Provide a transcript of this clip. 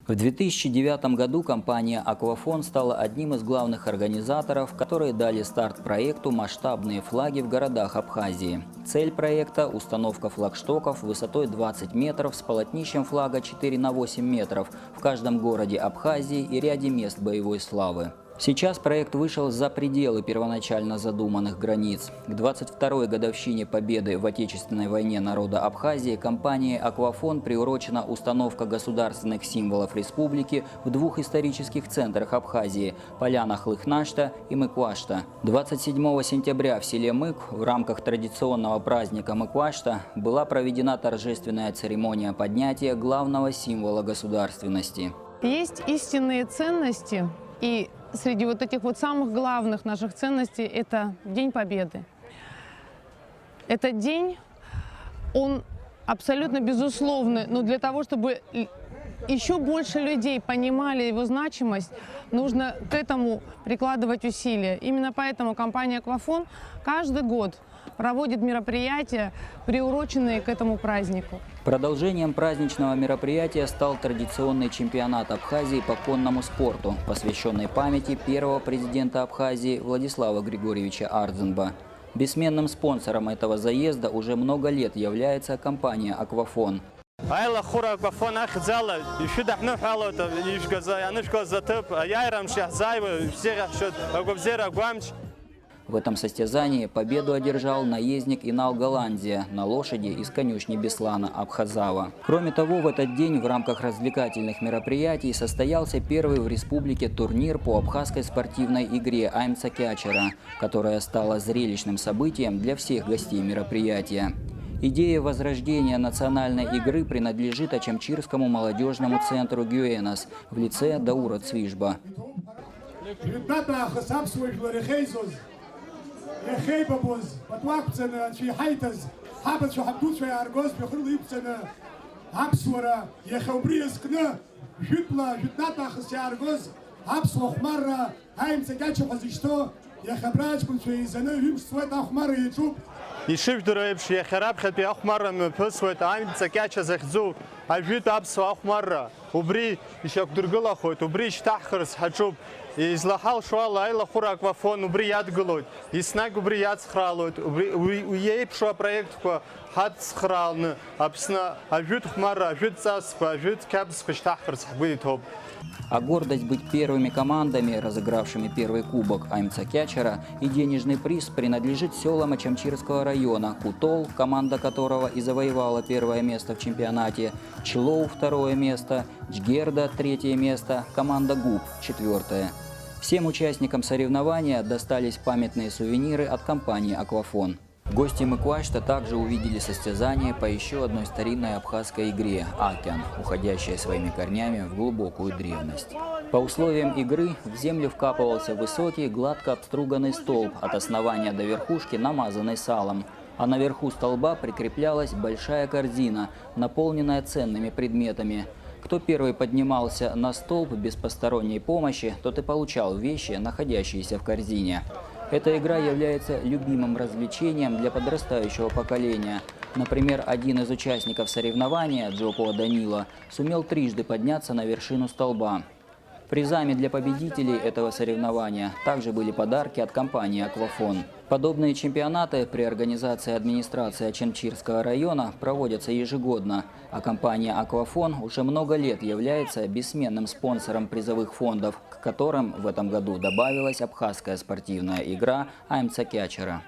В 2009 году компания «Аквафон» стала одним из главных организаторов, которые дали старт проекту «Масштабные флаги в городах Абхазии». Цель проекта – установка флагштоков высотой 20 метров с полотнищем флага 4 на 8 метров в каждом городе Абхазии и ряде мест боевой славы. Сейчас проект вышел за пределы первоначально задуманных границ. К 22-й годовщине победы в Отечественной войне народа Абхазии компанией «Аквафон» приурочена установка государственных символов республики в двух исторических центрах Абхазии – Полянах Лыхнашта и Мыквашта. 27 сентября в селе Мык в рамках традиционного праздника Мыквашта была проведена торжественная церемония поднятия главного символа государственности. Есть истинные ценности, и среди вот этих вот самых главных наших ценностей – это День Победы. Этот день, он абсолютно безусловный, но для того, чтобы еще больше людей понимали его значимость, нужно к этому прикладывать усилия. Именно поэтому компания «Аквафон» каждый год проводит мероприятия, приуроченные к этому празднику. Продолжением праздничного мероприятия стал традиционный чемпионат Абхазии по конному спорту, посвященный памяти первого президента Абхазии Владислава Григорьевича Ардзинба. Бессменным спонсором этого заезда уже много лет является компания «Аквафон». В этом состязании победу одержал наездник Инал Голландия на лошади из конюшни Беслана Абхазава. Кроме того, в этот день в рамках развлекательных мероприятий состоялся первый в республике турнир по абхазской спортивной игре «Аймца Кячера», которая стала зрелищным событием для всех гостей мероприятия. Идея возрождения национальной игры принадлежит Ачамчирскому молодежному центру «Гюэнос» в лице Даура Цвижба. يشوف درايبش يا خراب خلبي أخ مرة من بسوت عين سكاشة زخزو عجوت أبسو أخ مرة وبري يشوف درجلا خوت وبري شتحخرس حجوب يزلحال شو الله إلا خورا أكوافون وبري يدقلود يسناق وبري يدخرالود ويجيب شو بروجكت كوا حد خرالنا أبسنا عجوت مرة عجوت ساس عجوت كابس كشتحخرس حبيت توب. А гордость быть первыми командами, разыгравшими первый кубок Аймца Кячера, и денежный приз принадлежит селам Ачамчирского района: Кутол, команда которого и завоевала первое место в чемпионате, Члоу – второе место, Джгерда – третье место, команда Губ – четвертое. Всем участникам соревнования достались памятные сувениры от компании «Аквафон». Гости Мыквашта также увидели состязание по еще одной старинной абхазской игре – акян, уходящей своими корнями в глубокую древность. По условиям игры в землю вкапывался высокий, гладко обструганный столб, от основания до верхушки намазанный салом, а наверху столба прикреплялась большая корзина, наполненная ценными предметами. Кто первый поднимался на столб без посторонней помощи, тот и получал вещи, находящиеся в корзине. Эта игра является любимым развлечением для подрастающего поколения. Например, один из участников соревнования, Джопо Данила, сумел трижды подняться на вершину столба. Призами для победителей этого соревнования также были подарки от компании «Аквафон». Подобные чемпионаты при организации администрации Ачамчирского района проводятся ежегодно, а компания «Аквафон» уже много лет является бессменным спонсором призовых фондов, к которым в этом году добавилась абхазская спортивная игра «Аймца Кячера».